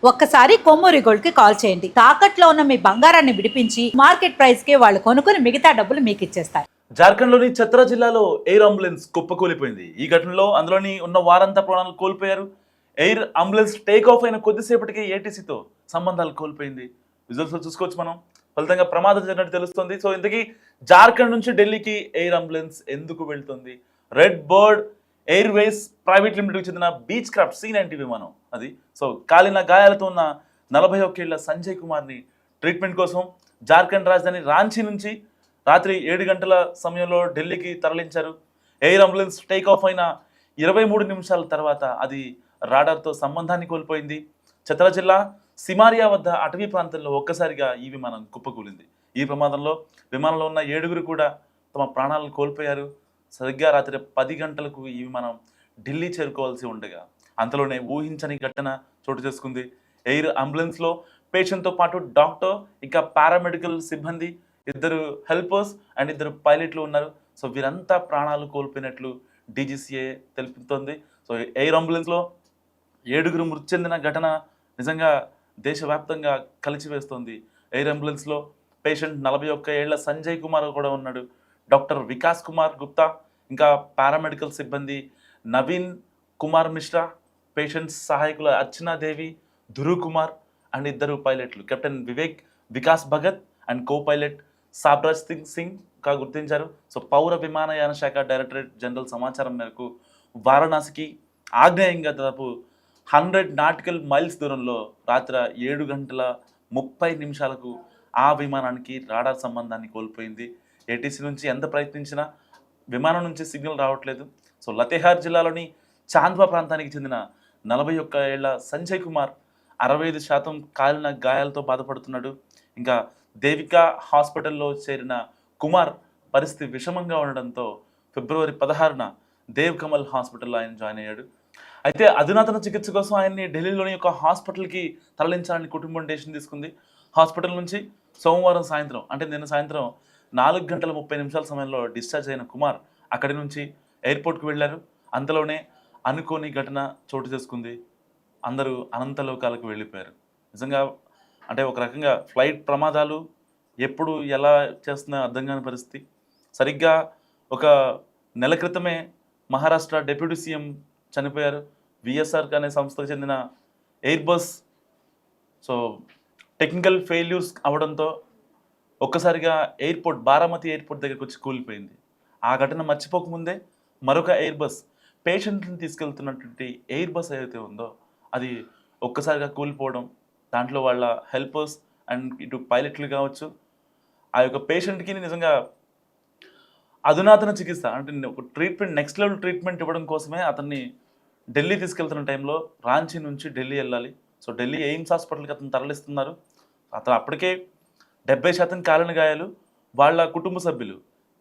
ఒక్కసారి కొమ్మూరి గోల్డ్ కి కాల్ చేయండి. తాకట్లో ఉన్న మీ బంగారాన్ని విడిపించి మార్కెట్ ప్రైస్ కి వాళ్ళు కొనుక్కుని మిగతా డబ్బులు మీకు ఇచ్చేస్తారు. జార్ఖండ్లోని ఛత్రా జిల్లాలో ఎయిర్ అంబులెన్స్ కుప్పకూలిపోయింది. ఈ ఘటనలో అందులోని ఉన్న వారంతా ప్రాణాలు కోల్పోయారు. ఎయిర్ అంబులెన్స్ టేక్ ఆఫ్ అయిన కొద్దిసేపటికి ఏటీసీతో సంబంధాలు కోల్పోయింది. విజువల్స్ లో చూసుకోవచ్చు మనం. ఫలితంగా ప్రమాదం జరిగినట్టు తెలుస్తుంది. సో ఇంతకీ జార్ఖండ్ నుంచి ఢిల్లీకి ఎయిర్ అంబులెన్స్ ఎందుకు వెళ్తుంది? రెడ్ బర్డ్ ఎయిర్వేస్ ప్రైవేట్ లిమిటెడ్కి చెందిన బీచ్ క్రాఫ్ట్ C-90 విమానం అది. సో కాలిన గాయాలతో ఉన్న 41 ఏళ్ల సంజయ్ కుమార్ని ట్రీట్మెంట్ కోసం జార్ఖండ్ రాజధాని రాంచీ నుంచి రాత్రి 7 గంటల సమయంలో ఢిల్లీకి తరలించారు. ఎయిర్ అంబులెన్స్ టేక్ ఆఫ్ అయిన 23 నిమిషాల తర్వాత అది రాడార్తో సంబంధాన్ని కోల్పోయింది. ఛత్రా జిల్లా సిమారియా వద్ద అటవీ ప్రాంతంలో ఒక్కసారిగా ఈ విమానం కుప్పకూలింది. ఈ ప్రమాదంలో విమానంలో ఉన్న 7గురు కూడా తమ ప్రాణాలను కోల్పోయారు. సరిగ్గా రాత్రి 10 గంటలకు ఈ విమానం ఢిల్లీ చేరుకోవాల్సి ఉండగా అంతలోనే ఊహించని ఘటన చోటు చేసుకుంది. ఎయిర్ అంబులెన్స్లో పేషెంట్తో పాటు డాక్టర్, ఇంకా పారామెడికల్ సిబ్బంది, 2 హెల్పర్స్ అండ్ 2 పైలట్లు ఉన్నారు. సో వీరంతా ప్రాణాలు కోల్పోయినట్లు DGCA తెలుపుతోంది. సో ఎయిర్ అంబులెన్స్లో 7గురు మృతి చెందిన ఘటన నిజంగా దేశవ్యాప్తంగా కలిచివేస్తోంది. ఎయిర్ అంబులెన్స్లో పేషెంట్ 41 ఏళ్ల సంజయ్ కుమార్ కూడా ఉన్నాడు. డాక్టర్ వికాస్ కుమార్ గుప్తా, ఇంకా పారామెడికల్ సిబ్బంది నవీన్ కుమార్ మిశ్రా, పేషెంట్స్ సహాయకుల అర్చనాదేవి, ధృవ్ కుమార్ అండ్ 2 పైలట్లు captain Vivek Vikas Bhagat and co pilot Sabraj Singh గా గుర్తించారు. సో పౌర విమానయాన శాఖ డైరెక్టరేట్ జనరల్ సమాచారం మేరకు వారణాసికి ఆగ్నేయంగా దాదాపు 100 నాటికల్ మైల్స్ దూరంలో రాత్రి 7 గంటల 30 నిమిషాలకు ఆ విమానానికి రాడార్ సంబంధాన్ని కోల్పోయింది. ఏటీసీ నుంచి ఎంత ప్రయత్నించినా విమానం నుంచి సిగ్నల్ రావట్లేదు. సో లతేహార్ జిల్లాలోని చాంద్వా ప్రాంతానికి చెందిన 41 ఏళ్ల సంజయ్ కుమార్ 65% కాలిన గాయాలతో బాధపడుతున్నాడు. ఇంకా దేవికా హాస్పిటల్లో చేరిన కుమార్ పరిస్థితి విషమంగా ఉండడంతో ఫిబ్రవరి 16న దేవ్ కమల్ హాస్పిటల్లో ఆయన జాయిన్ అయ్యాడు. అయితే అధునాతన చికిత్స కోసం ఆయన్ని ఢిల్లీలోని ఒక హాస్పిటల్కి తరలించాలని కుటుంబం డెసిషన్ తీసుకుంది. హాస్పిటల్ నుంచి సోమవారం సాయంత్రం, అంటే నిన్న సాయంత్రం 4 గంటల 30 నిమిషాల సమయంలో డిశ్చార్జ్ అయిన కుమార్ అక్కడి నుంచి ఎయిర్పోర్ట్కి వెళ్ళారు. అంతలోనే అనుకోని ఘటన చోటు చేసుకుంది. అందరూ అనంతలోకాలకు వెళ్ళిపోయారు. నిజంగా అంటే ఒక రకంగా ఫ్లైట్ ప్రమాదాలు ఎప్పుడు ఎలా చేస్తున్నా అర్థం కాని పరిస్థితి. సరిగ్గా ఒక నెల క్రితమే మహారాష్ట్ర డిప్యూటీ సీఎం చనిపోయారు. VSR అనే సంస్థకు చెందిన air bus so technical failures అవడంతో ఒక్కసారిగా ఎయిర్పోర్ట్ బారామతి ఎయిర్పోర్ట్ దగ్గరికి వచ్చి కూలిపోయింది. ఆ ఘటన మర్చిపోకముందే మరొక ఎయిర్ బస్ పేషెంట్ని తీసుకెళ్తున్నటువంటి ఎయిర్ బస్ ఏదైతే ఉందో అది ఒక్కసారిగా కూలిపోవడం, దాంట్లో వాళ్ళ హెల్పర్స్ అండ్ ఇటు పైలట్లు కావచ్చు, ఆ యొక్క పేషెంట్కి నిజంగా అధునాతన చికిత్స అంటే ఒక ట్రీట్మెంట్, నెక్స్ట్ లెవెల్ ట్రీట్మెంట్ ఇవ్వడం కోసమే అతన్ని ఢిల్లీ తీసుకెళ్తున్న టైంలో రాంచీ నుంచి ఢిల్లీ వెళ్ళాలి. సో ఢిల్లీ ఎయిమ్స్ హాస్పిటల్కి అతను తరలిస్తున్నారు. అతను అప్పటికే 70% కాలిన గాయాలు. వాళ్ళ కుటుంబ సభ్యులు,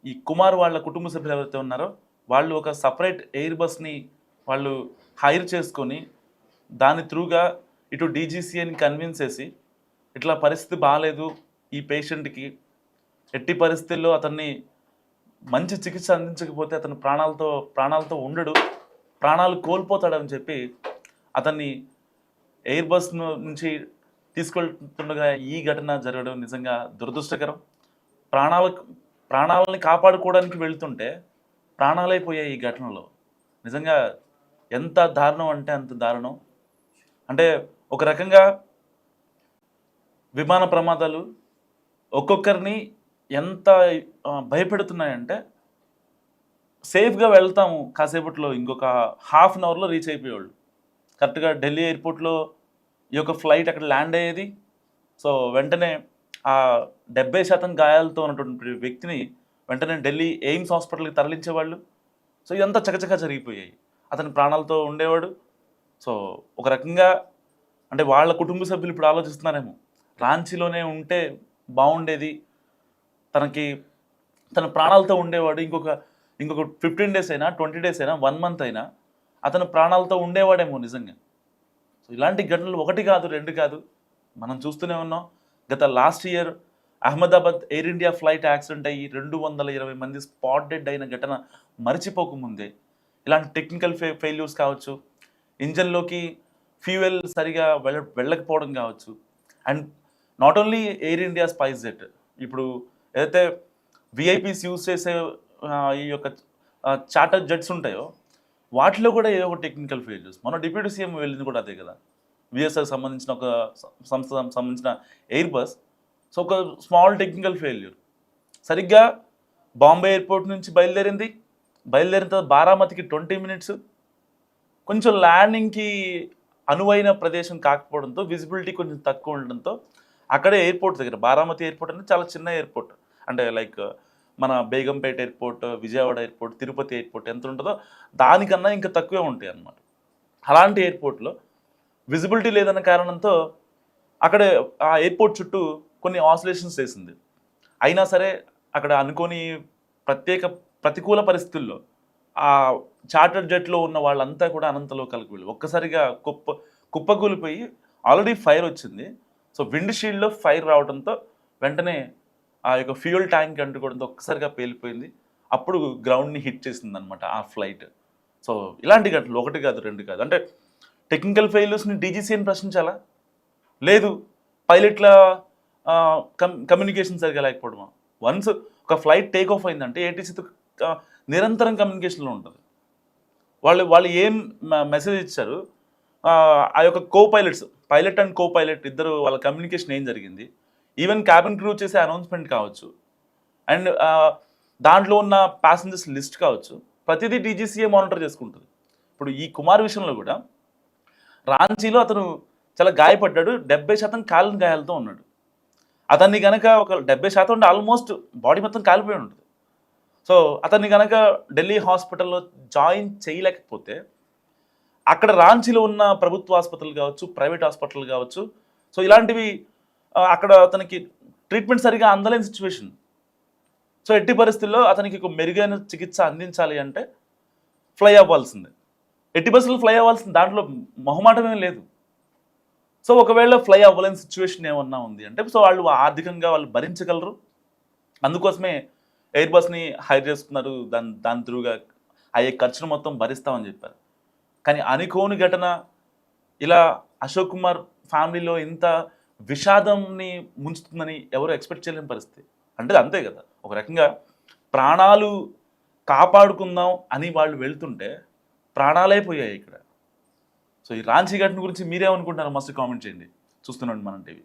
ఈ కుమార్ వాళ్ళ కుటుంబ సభ్యులు ఎవరైతే ఉన్నారో వాళ్ళు ఒక సపరేట్ ఎయిర్ బస్ని వాళ్ళు హైర్ చేసుకొని దాని త్రూగా ఇటు DGCAని కన్విన్స్ చేసి ఇట్లా పరిస్థితి బాగాలేదు ఈ పేషెంట్కి, ఎట్టి పరిస్థితుల్లో అతన్ని మంచి చికిత్స అందించకపోతే అతను ప్రాణాలతో ఉండడు, ప్రాణాలు కోల్పోతాడని చెప్పి అతన్ని ఎయిర్ బస్ నుంచి తీసుకెళ్తుండగా ఈ ఘటన జరగడం నిజంగా దురదృష్టకరం. ప్రాణాలని కాపాడుకోవడానికి వెళ్తుంటే ప్రాణాలైపోయాయి ఈ ఘటనలో. నిజంగా ఎంత దారుణం అంటే అంత దారుణం. అంటే ఒక రకంగా విమాన ప్రమాదాలు ఒక్కొక్కరిని ఎంత భయపెడుతున్నాయంటే, సేఫ్గా వెళ్తాము కాసేపట్లో, ఇంకొక హాఫ్ అన్ అవర్లో రీచ్ అయిపోయేవాళ్ళు. కరెక్ట్గా ఢిల్లీ ఎయిర్పోర్ట్లో ఈ యొక్క ఫ్లైట్ అక్కడ ల్యాండ్ అయ్యేది. సో వెంటనే ఆ 70% గాయాలతో ఉన్నటువంటి వ్యక్తిని వెంటనే ఢిల్లీ ఎయిమ్స్ హాస్పిటల్కి తరలించేవాళ్ళు. సో ఇదంతా చకచకా జరిగిపోయాయి. అతని ప్రాణాలతో ఉండేవాడు. సో ఒక రకంగా అంటే వాళ్ళ కుటుంబ సభ్యులు ఇప్పుడు ఆలోచిస్తున్నారేమో, రాంచీలోనే ఉంటే బాగుండేది, తన ప్రాణాలతో ఉండేవాడు, ఇంకొక 15 డేస్ అయినా 20 డేస్ అయినా 1 మంత్ అయినా అతను ప్రాణాలతో ఉండేవాడేమో నిజంగా. సో ఇలాంటి ఘటనలు 1 కాదు 2 కాదు మనం చూస్తూనే ఉన్నాం. గత last year Ahmedabad air India flight accident అయ్యి 220 మంది స్పాట్ డెడ్ అయిన ఘటన మర్చిపోకముందే ఇలాంటి టెక్నికల్ ఫెయిల్యూర్స్ కావచ్చు, ఇంజన్లోకి ఫ్యూయల్ సరిగా వెళ్ళకపోవడం కావచ్చు. And not only air India spies jet, ఇప్పుడు ఏదైతే విఐపీస్ యూజ్ చేసే ఈ యొక్క చార్టర్ జెట్స్ ఉంటాయో వాటిలో కూడా ఏదో ఒక టెక్నికల్ ఫెయిల్యూర్స్. మన డిప్యూటీ సీఎం వెళ్ళింది కూడా అదే కదా, విఎస్ఆర్ సంబంధించిన ఒక సంస్థ సంబంధించిన ఎయిర్ బస్. సో ఒక స్మాల్ టెక్నికల్ ఫెయిల్యూర్, సరిగ్గా బాంబే ఎయిర్పోర్ట్ నుంచి బయలుదేరిన తర్వాత బారామతికి 20 minutes, కొంచెం ల్యాండింగ్కి అనువైన ప్రదేశం కాకపోవడంతో, విజిబిలిటీ కొంచెం తక్కువ ఉండడంతో అక్కడే ఎయిర్పోర్ట్ దగ్గర, బారామతి ఎయిర్పోర్ట్ అనేది చాలా చిన్న ఎయిర్పోర్ట్, అంటే లైక్ మన Begumpet airport, Vijayawada airport, Tirupati airport ఎంత ఉంటుందో దానికన్నా ఇంకా తక్కువే ఉంటాయి అన్నమాట. అలాంటి ఎయిర్పోర్ట్లో విజిబిలిటీ లేదన్న కారణంతో అక్కడే ఆ ఎయిర్పోర్ట్ చుట్టూ కొన్ని ఆసిలేషన్స్ చేసింది. అయినా సరే అక్కడ అనుకోని ప్రతికూల పరిస్థితుల్లో ఆ చార్టర్ జెట్లో ఉన్న వాళ్ళంతా కూడా అనంతలోకాలకు వెళ్ళి ఒక్కసారిగా కుప్పకూలిపోయి ఆల్రెడీ ఫైర్ వచ్చింది. సో విండ్ షీల్డ్లో ఫైర్ రావడంతో వెంటనే ఆ యొక్క ఫ్యూయల్ ట్యాంక్ అంటుకోవడంతో ఒక్కసారిగా పేలిపోయింది. అప్పుడు గ్రౌండ్ని హిట్ చేసింది అనమాట ఆ ఫ్లైట్. సో ఇలాంటి ఘటనలు 1 కాదు 2 కాదు. అంటే టెక్నికల్ ఫెయిల్యూర్స్ని డీజీసీని ప్రశ్నించాలా, లేదు పైలట్ల కమ్యూనికేషన్ సరిగా లేకపోవడమా? వన్స్ ఒక ఫ్లైట్ టేక్ ఆఫ్ అయిందంటే ఏటీసీతో నిరంతరం కమ్యూనికేషన్లో ఉంటుంది. వాళ్ళు ఏం మెసేజ్ ఇచ్చారు, ఆ యొక్క పైలట్ అండ్ కో పైలట్ ఇద్దరు వాళ్ళ కమ్యూనికేషన్ ఏం జరిగింది, ఈవెన్ క్యాబిన్ క్రూ చేసే అనౌన్స్మెంట్ కావచ్చు, అండ్ దాంట్లో ఉన్న ప్యాసింజర్స్ లిస్ట్ కావచ్చు, ప్రతిదీ డీజీసీఏ మానిటర్ చేసుకుంటుంది. ఇప్పుడు ఈ కుమార్ విషయంలో కూడా రాంచీలో అతను చాలా గాయపడ్డాడు, 70% కాలిన గాయాలతో ఉన్నాడు. అతన్ని కనుక ఒక 70% ఉంటే ఆల్మోస్ట్ బాడీ మొత్తం కాలిపోయి ఉంటుంది. సో అతన్ని కనుక ఢిల్లీ హాస్పిటల్లో జాయిన్ చేయలేకపోతే అక్కడ రాంచీలో ఉన్న ప్రభుత్వ ఆసుపత్రులు కావచ్చు, ప్రైవేట్ హాస్పిటల్ కావచ్చు, సో ఇలాంటివి అక్కడ అతనికి ట్రీట్మెంట్ సరిగా అందలేని సిచ్యువేషన్. సో ఎట్టి పరిస్థితుల్లో అతనికి ఒక మెరుగైన చికిత్స అందించాలి అంటే ఫ్లై అవ్వాల్సిందే, ఎట్టి పరిస్థితుల్లో ఫ్లై అవ్వాల్సింది, దాంట్లో మొహమాటమేం లేదు. సో ఒకవేళ ఫ్లై అవ్వలేని సిచ్యువేషన్ ఏమన్నా ఉంది అంటే సో వాళ్ళు ఆర్థికంగా వాళ్ళు భరించగలరు, అందుకోసమే ఎయిర్ బస్ని హైర్ చేసుకున్నారు, దాని త్రూగా అయ్యే ఖర్చును మొత్తం భరిస్తామని చెప్పారు. కానీ అనుకోని ఘటన ఇలా అశోక్ కుమార్ ఫ్యామిలీలో ఇంత విషాదంని ముంచుతుందని ఎవరు ఎక్స్పెక్ట్ చేయలేని పరిస్థితి. అంటే అంతే కదా, ఒక రకంగా ప్రాణాలు కాపాడుకుందాం అని వాళ్ళు వెళ్తుంటే ప్రాణాలే పోయాయి ఇక్కడ. సో ఈ రాంచీ ఘటన గురించి మీరేమనుకుంటున్నారు? మస్తు కామెంట్ చేయండి. చూస్తున్నాండి మనం టీవీ.